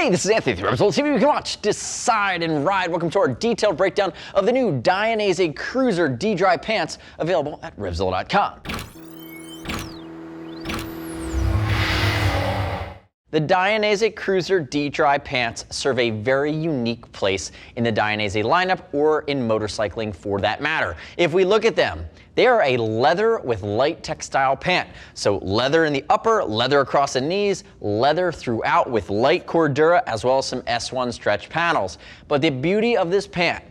Hey, this is Anthony from RevZilla TV. You can watch, decide, and ride. Welcome to our detailed breakdown of the new Dainese Cruiser D-Dry pants available at RevZilla.com. The Dainese Cruiser D-Dry pants serve a very unique place in the Dainese lineup, or in motorcycling for that matter. If we look at them, they are a leather with light textile pant. So leather in the upper, leather across the knees, leather throughout with light Cordura, as well as some S1 stretch panels. But the beauty of this pant,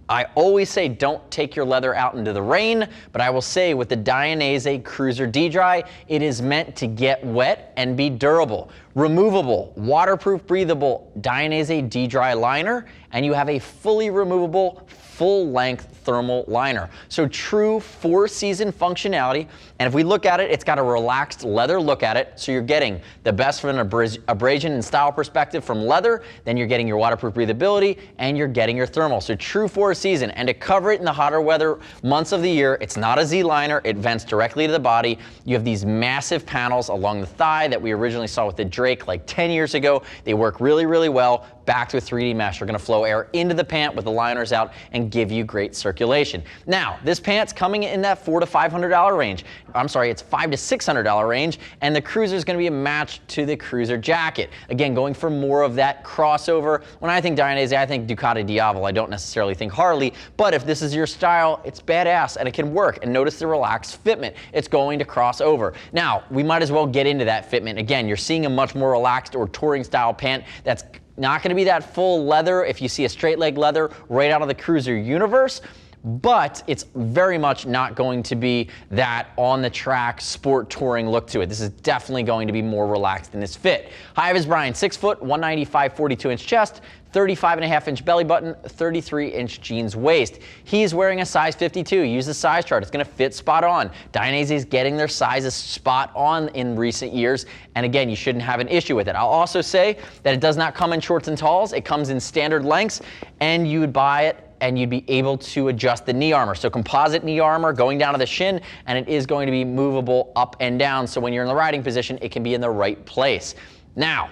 I always say don't take your leather out into the rain, but I will say with the Dainese Cruiser D-Dry, it is meant to get wet and be durable. Removable, waterproof, breathable Dainese D-Dry liner, and you have a fully removable, full-length thermal liner. So true four-season functionality, and if we look at it, it's got a relaxed leather look at it, so you're getting the best from an abrasion and style perspective from leather, then you're getting your waterproof breathability, and you're getting your thermal. So true four-season, and to cover it in the hotter weather months of the year, it's not a Z-liner, it vents directly to the body. You have these massive panels along the thigh that we originally saw with the Drake like 10 years ago. They work really, really well. Backed with 3D mesh, are going to flow air into the pant with the liners out and give you great circulation. Now, this pant's coming in that $400 to $500 range. I'm sorry, it's $500 to $600 range, and the Cruiser is going to be a match to the Cruiser jacket. Again, going for more of that crossover. When I think Dainese, I think Ducati Diavolo. I don't necessarily think Harley, but if this is your style, it's badass and it can work. And notice the relaxed fitment. It's going to cross over. Now, we might as well get into that fitment. Again, you're seeing a much more relaxed or touring style pant that's not going to be that full leather if you see a straight leg leather right out of the Cruiser universe, but it's very much not going to be that on the track sport touring look to it. This is definitely going to be more relaxed in this fit. Hi, I'm Brian, 6 foot, 195, 42-inch chest, 35.5-inch belly button, 33-inch jeans waist. He's wearing a size 52. Use the size chart. It's going to fit spot on. Dainese is getting their sizes spot on in recent years, and again, you shouldn't have an issue with it. I'll also say that it does not come in shorts and talls. It comes in standard lengths, and you would buy it and you'd be able to adjust the knee armor. So composite knee armor going down to the shin, and it is going to be movable up and down. So when you're in the riding position, it can be in the right place. Now,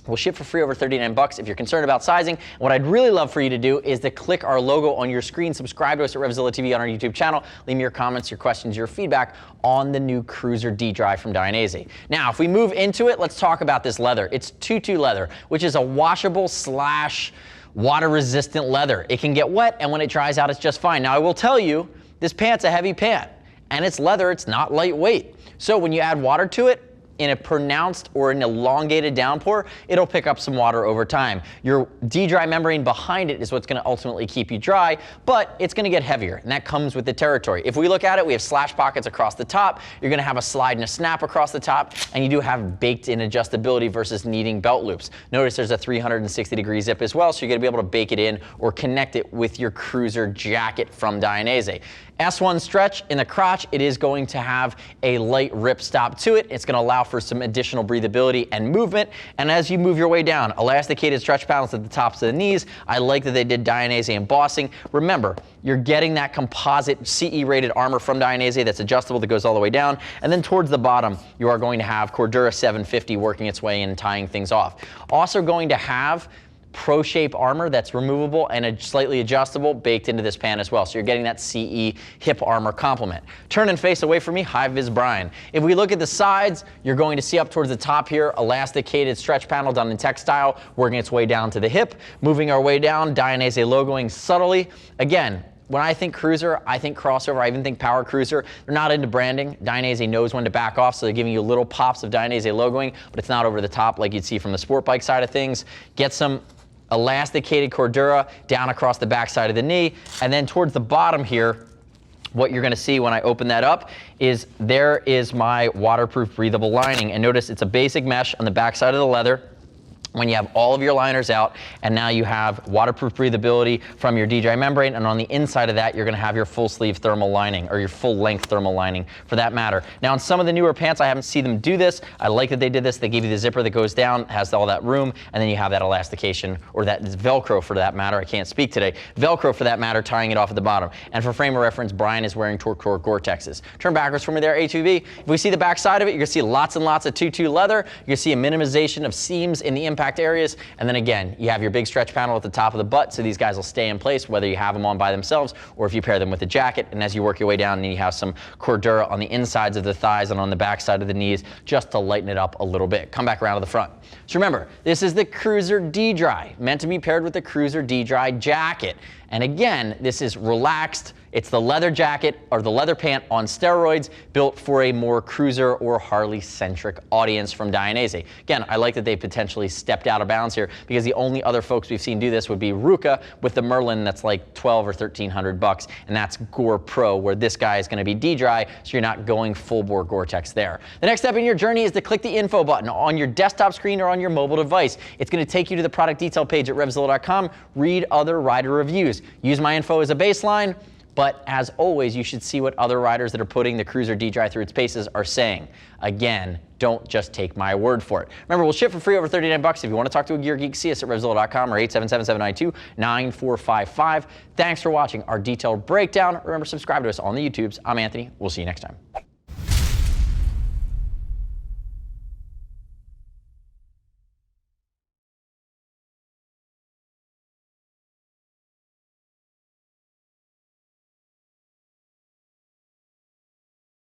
we'll ship for free over $39 if you're concerned about sizing. What I'd really love for you to do is to click our logo on your screen, subscribe to us at RevZilla TV on our YouTube channel, leave me your comments, your questions, your feedback on the new Cruiser D-Dry from Dainese. Now, if we move into it, let's talk about this leather. It's Tutu leather, which is a washable slash water-resistant leather. It can get wet, and when it dries out, it's just fine. Now, I will tell you, this pant's a heavy pant, and it's leather, it's not lightweight. So when you add water to it, in a pronounced or an elongated downpour, it'll pick up some water over time. Your D-Dry membrane behind it is what's going to ultimately keep you dry, but it's going to get heavier, and that comes with the territory. If we look at it, we have slash pockets across the top. You're going to have a slide and a snap across the top, and you do have baked-in adjustability versus needing belt loops. Notice there's a 360-degree zip as well, so you're going to be able to bake it in or connect it with your Cruiser jacket from Dainese. S1 stretch in the crotch. It is going to have a light rip stop to it. It's going to allow for some additional breathability and movement. And as you move your way down, elasticated stretch panels at the tops of the knees. I like that they did Dainese embossing. Remember, you're getting that composite CE rated armor from Dainese that's adjustable, that goes all the way down. And then towards the bottom, you are going to have Cordura 750 working its way in and tying things off. Also going to have Pro Shape armor that's removable and slightly adjustable baked into this pant as well. So you're getting that CE hip armor complement. Turn and face away from me, Hi Vis Brian. If we look at the sides, you're going to see up towards the top here, elasticated stretch panel done in textile, working its way down to the hip. Moving our way down, Dainese logoing subtly. Again, when I think Cruiser, I think crossover, I even think Power Cruiser. They're not into branding. Dainese knows when to back off, so they're giving you little pops of Dainese logoing, but it's not over the top like you'd see from the sport bike side of things. Get some elasticated Cordura down across the back side of the knee, and then towards the bottom here, what you're going to see when I open that up is there is my waterproof breathable lining, and notice it's a basic mesh on the back side of the leather. When you have all of your liners out, and now you have waterproof breathability from your D-Dry membrane, and on the inside of that, you're gonna have your full sleeve thermal lining, or your full length thermal lining for that matter. Now, in some of the newer pants, I haven't seen them do this. I like that they did this. They give you the zipper that goes down, has all that room, and then you have that elastication, or that Velcro for that matter. I can't speak today. Velcro for that matter, tying it off at the bottom. And for frame of reference, Brian is wearing Torque Gore-Texes. Turn backwards for me there, A2B. If we see the back side of it, you're gonna see lots and lots of Tutu leather. You're gonna see a minimization of seams in the impact impact areas. And then again, you have your big stretch panel at the top of the butt, so these guys will stay in place whether you have them on by themselves or if you pair them with a jacket. And as you work your way down, then you have some Cordura on the insides of the thighs and on the back side of the knees just to lighten it up a little bit. Come back around to the front. So remember, this is the Cruiser D-Dry, meant to be paired with the Cruiser D-Dry jacket. And again, this is relaxed. It's the leather jacket or the leather pant on steroids, built for a more cruiser or Harley-centric audience from Dainese. Again, I like that they potentially stepped out of bounds here, because the only other folks we've seen do this would be Ruka with the Merlin that's like $1,200 or $1,300, and that's Gore Pro, where this guy is going to be D-Dry, so you're not going full-bore Gore-Tex there. The next step in your journey is to click the info button on your desktop screen or on your mobile device. It's going to take you to the product detail page at RevZilla.com. Read other rider reviews. Use my info as a baseline. But as always, you should see what other riders that are putting the Cruiser D-Dry through its paces are saying. Again, don't just take my word for it. Remember, we'll ship for free over $39. If you want to talk to a gear geek, see us at RevZilla.com or 877-792-9455. Thanks for watching our detailed breakdown. Remember, subscribe to us on the YouTubes. I'm Anthony. We'll see you next time.